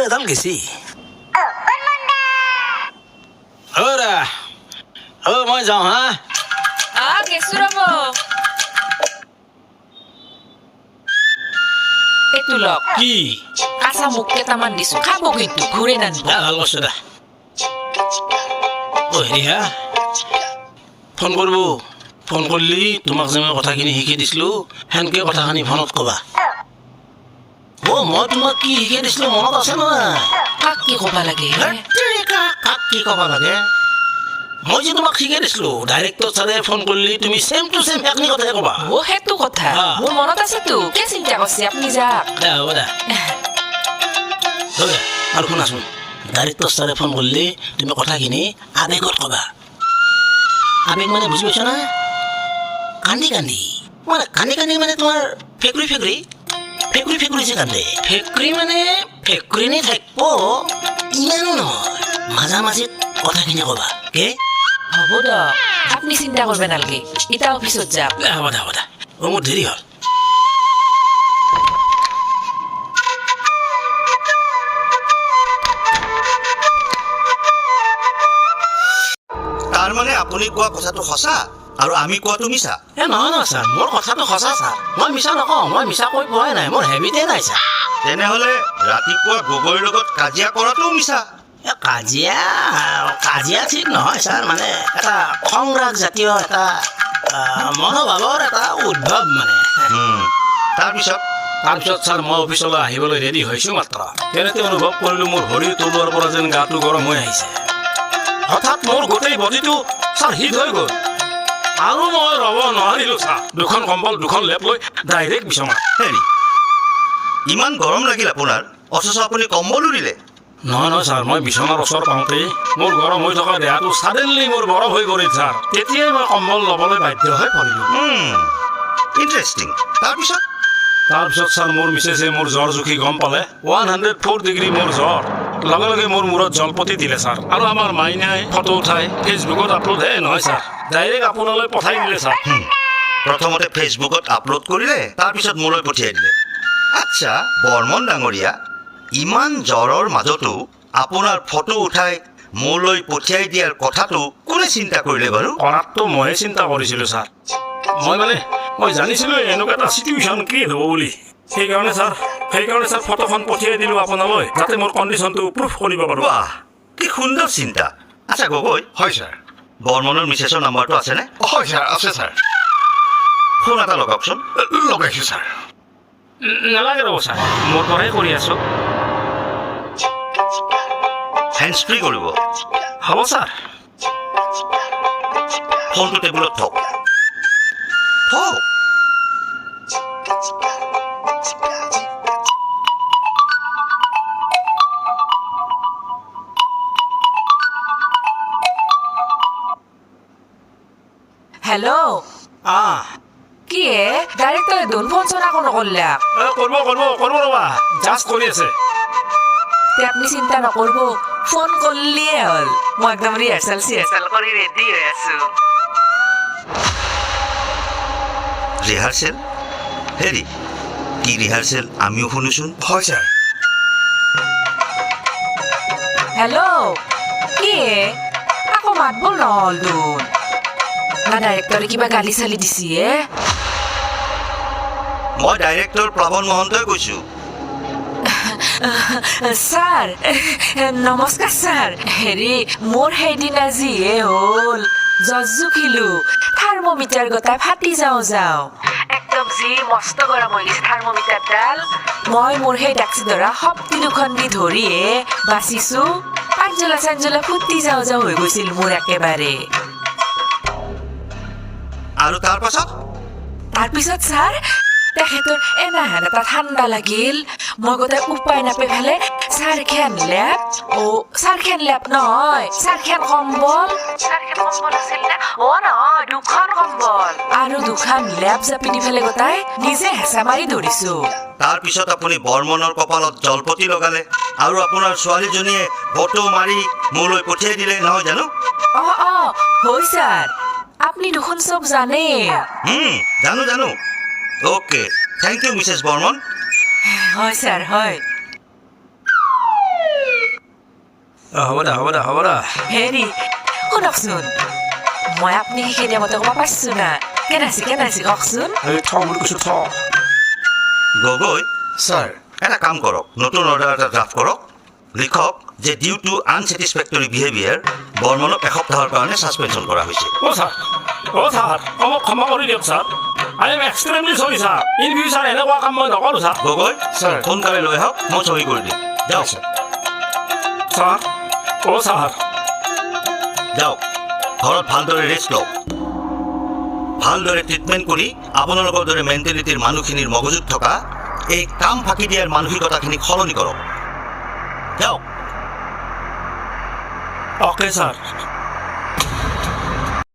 এডাল গেছি মই যাওঁ হা গেছো ৰব এইটো লওক কি কাঁচা মুখ কেইটামান দিছো খাব কিন্তু ঘূৰে নানিব ভাল বস্তু দা হেৰি হা ফোন কৰিব ফোন কৰিলি তোমাক যে মই কথাখিনি শিকি দিছিলোঁ সেনেকৈ কথাখিনি ফোনত ক'বা মই তোমাক কি শিকি দিছিলোঁ মনত আছে নহয় কাক কি ক'ব লাগে কাক কি ক'ব লাগে মই যে তোমাক শিকাই দিছিলোঁ ডাইৰেক্টৰ ছাৰে ফোন কৰিলি তুমি ছেম টু ছেম সেইখিনি কথাই ক'বা সেইটো কথা মোৰ মনত আছেতো কি চিন্তা কৰিছে আপুনি যাওক হ'ব দে আৰু শুনাচোন ডাইৰেক্টৰ ছাৰে ফোন কৰিলি তুমি কথাখিনি আবেগত ক'বা আবেগ মানে বুজি পাইছা না কান্দি কান্দি মানে কান্দি কান্দি মানে তোমাৰ ফেকুৰি ফেকুৰি ফেকুৰি ফেকুৰি যে কান্দে ফেকুৰি মানে ফেকুৰি নি থাকিব ইমানো নহয় মাজা মাজিত কথাখিনি ক'বা কে হ'ব দিয়ক আপুনি চিন্তা কৰিব নালাগে এতিয়া অফিচত যাওক হ'ব দে মোৰ দেৰি হ'ল তাৰমানে আপুনি কোৱা কথাটো সঁচা আৰু আমি কোৱাটো মিছা নহয় ছাৰ মোৰ কথাটো সঁচা ছাৰ মই মিছা নকওঁ মই মিছা কৈ পোৱাই নাই মোৰ হেবিটেই নাই ছাৰ তেনেহ'লে ৰাতিপুৱা গগৈৰ লগত কাজিয়া কৰাটোও মিছা কাজিয়া ঠিক নহয় ছাৰ মানে এটা খংৰাগ জাতীয় এটা মনোভাৱৰ এটা উদ্ভৱ মানে তাৰপিছত ছাৰ মই অফিচলৈ আহিবলৈ ৰেডি হৈছোঁ মাত্ৰ তেনেতে অনুভৱ কৰিলোঁ মোৰ ভৰিৰ তলুৱাৰ পৰা যেন গাটো গৰম হৈ আহিছে হঠাৎ মোৰ গোটেই বডিটো ছাৰ হিট হৈ গ'ল আৰু মই ৰ'ব নোৱাৰিলোঁ ছাৰ দুখন কম্বল দুখন লেপ লৈ ডাইৰেক্ট বিচনাত হেৰি ইমান গৰম লাগিল আপোনাৰ অথচ আপুনি কম্বলো দিলে নহয় ছাৰ মই বিচনাৰ ওচৰ পাওঁতেই মোৰ গৰম হৈ থকা দেহাটো ছাডেনলি মোৰ বৰফ হৈ পৰিল ছাৰ তেতিয়াই মই কম্বল ল'বলৈ বাধ্য হৈ পৰিলোঁ ইণ্টাৰেষ্টিং তাৰপিছত ছাৰ মোৰ মিছেছে মোৰ জ্বৰ জুখি গম পালে 104 ডিগ্ৰী মোৰ জ্বৰ লগে লগে মোৰ মূৰত জলপতি দিলে ছাৰ আৰু আমাৰ মাইনাই ফটো উঠাই ফেচবুকত আপলোড নহয় ছাৰ ডাইৰেক্ট আপোনালৈ পঠাই দিলে ছাৰ প্ৰথমতে ফেচবুকত আপলোড কৰিলে তাৰপিছত মোলৈ পঠিয়াই দিলে আচ্ছা বৰ্মন ডাঙৰীয়া ইমান জ্বৰৰ মাজতো আপোনাৰ ফটো উঠাই মোলৈ পঠিয়াই দিয়াৰ কথাটো কোনে চিন্তা কৰিলে বাৰু কৰাটো ময়ে চিন্তা কৰিছিলোঁ ছাৰ মই জানিছিলোঁ এনেকুৱা এটা চিটুৱেশ্যন ক্ৰিয়েট হ'ব বুলি সেইকাৰণে ছাৰ ফটোখন পঠিয়াই দিলোঁ আপোনালৈ যাতে মোৰ কণ্ডিশ্যনটো প্ৰুফ কৰিব পাৰোঁ বাহ কি সুন্দৰ চিন্তা আচ্ছা গগৈ হয় ছাৰ বৰ্মনৰ মিছেছৰ নাম্বাৰটো আছেনে হয় ছাৰ আছে ছাৰ ফোন এটা লগাওকচোন লগাইছোঁ ছাৰ নালাগে ৰ'ব ছাৰ মোৰ পৰাই কৰি আছোঁ হেণ্ডছ ফ্ৰী কৰিব হ'ব ছাৰ ফোনটো টেবুলত থওক থওক হেল্ল' কি ডাইৰেক্টৰে দেখোন ফোন চোন আকৌ নকৰিলে কৰিব ৰ'বা জাষ্ট কৰি আছে আপুনি চিন্তা নকৰিব ফোন কৰিলেই হ'ল মই একদম ৰিহাৰ্চেল কৰি ৰেডি হৈ আছো ৰিহাৰ্চেল হেৰি কি ৰিহাৰ্চেল আমিও শুনিছোন হয় ছাৰ হেল্ল' কি আকৌ মাতব নহ'ল দেখোন না ডাইৰেক্টৰে কিবা গালি চালি দিছে মই ডাইৰেক্টৰ প্লাৱন মহন্তই কৈছো ছাৰ নমস্কাৰ ছাৰ হেৰি মোৰ সেইদিনা যিহে হ'ল জ্বৰ জুখিলোঁ থাৰ্মোমিটাৰ গোটাই ফাটি যাওঁ একদম যি মস্ত গৰম হৈ গৈছে থাৰ্মোমিটাৰডাল মই মোৰ সেই ডাক্সি ধৰা শক্তি দুখন দি ধৰিয়ে বাচিছোঁ পাঞ্জলা চাঞ্জলা ফুটি যাওঁ হৈ গৈছিল মোৰ একেবাৰে আৰু তাৰপিছত ছাৰ তেখেতৰ এনাহেন এটা ঠাণ্ডা লাগিল মই গোটেই উপায় নাপাই ফেলে চাৰখেন লেপ নহয় চাৰখেন কম্বল আছিল নে নহয় দুখন কম্বল আৰু দুখন লেপ জাপি দি ফেলে গোটাই নিজে হেঁচা মাৰি ধৰিছো তাৰপিছত আপুনি বৰ্মনৰ কপালত জলপতি লগালে আৰু আপোনাৰ ছোৱালীজনীয়ে ফটো মাৰি মোলৈ পঠিয়াই দিলে নহয় জানো হয় ছাৰ আপুনি দেখোন চব জানে জানো okay thank you missus Barman হয় ছাৰ হয় হ'ব দে হেৰি শুনকচোন মই আপুনি সেইখিনি মতে ক'ব পাৰিছোঁ না কেনাইছে কওকচোন এই থ বুলি কৈছোঁ থ গগৈ ছাৰ এটা কাম কৰক নতুন অৰ্ডাৰ এটা ড্ৰাফ্ট কৰক লিখক যে ডিউ টু আনছেটিছফেক্টৰী বিহেভিয়াৰ বৰ্মনক এসপ্তাহৰ কাৰণে ছাছপেনশ্যন কৰা হৈছে ছাৰ মোক ক্ষমা কৰি দিয়ক ছাৰ আই এম এক্সট্ৰিমলি চৰি ছাৰ ইন ফিউচাৰ এনেকুৱা কাম মই নকৰোঁ ছাৰ গগৈ ছাৰ। সোনকালে লৈ আহক মই চহী কৰি দিম যাওক ছাৰ ছাৰ যাওক ঘৰত ভালদৰে ৰেষ্ট লওক ভালদৰে ট্ৰিটমেণ্ট কৰি আপোনালোকৰ দৰে মেণ্টেলিটিৰ মানুহখিনিৰ মগজুত থকা এই কাম ফাঁকি দিয়াৰ মানসিকতাখিনি সলনি কৰক যাওক অ'কে ছাৰ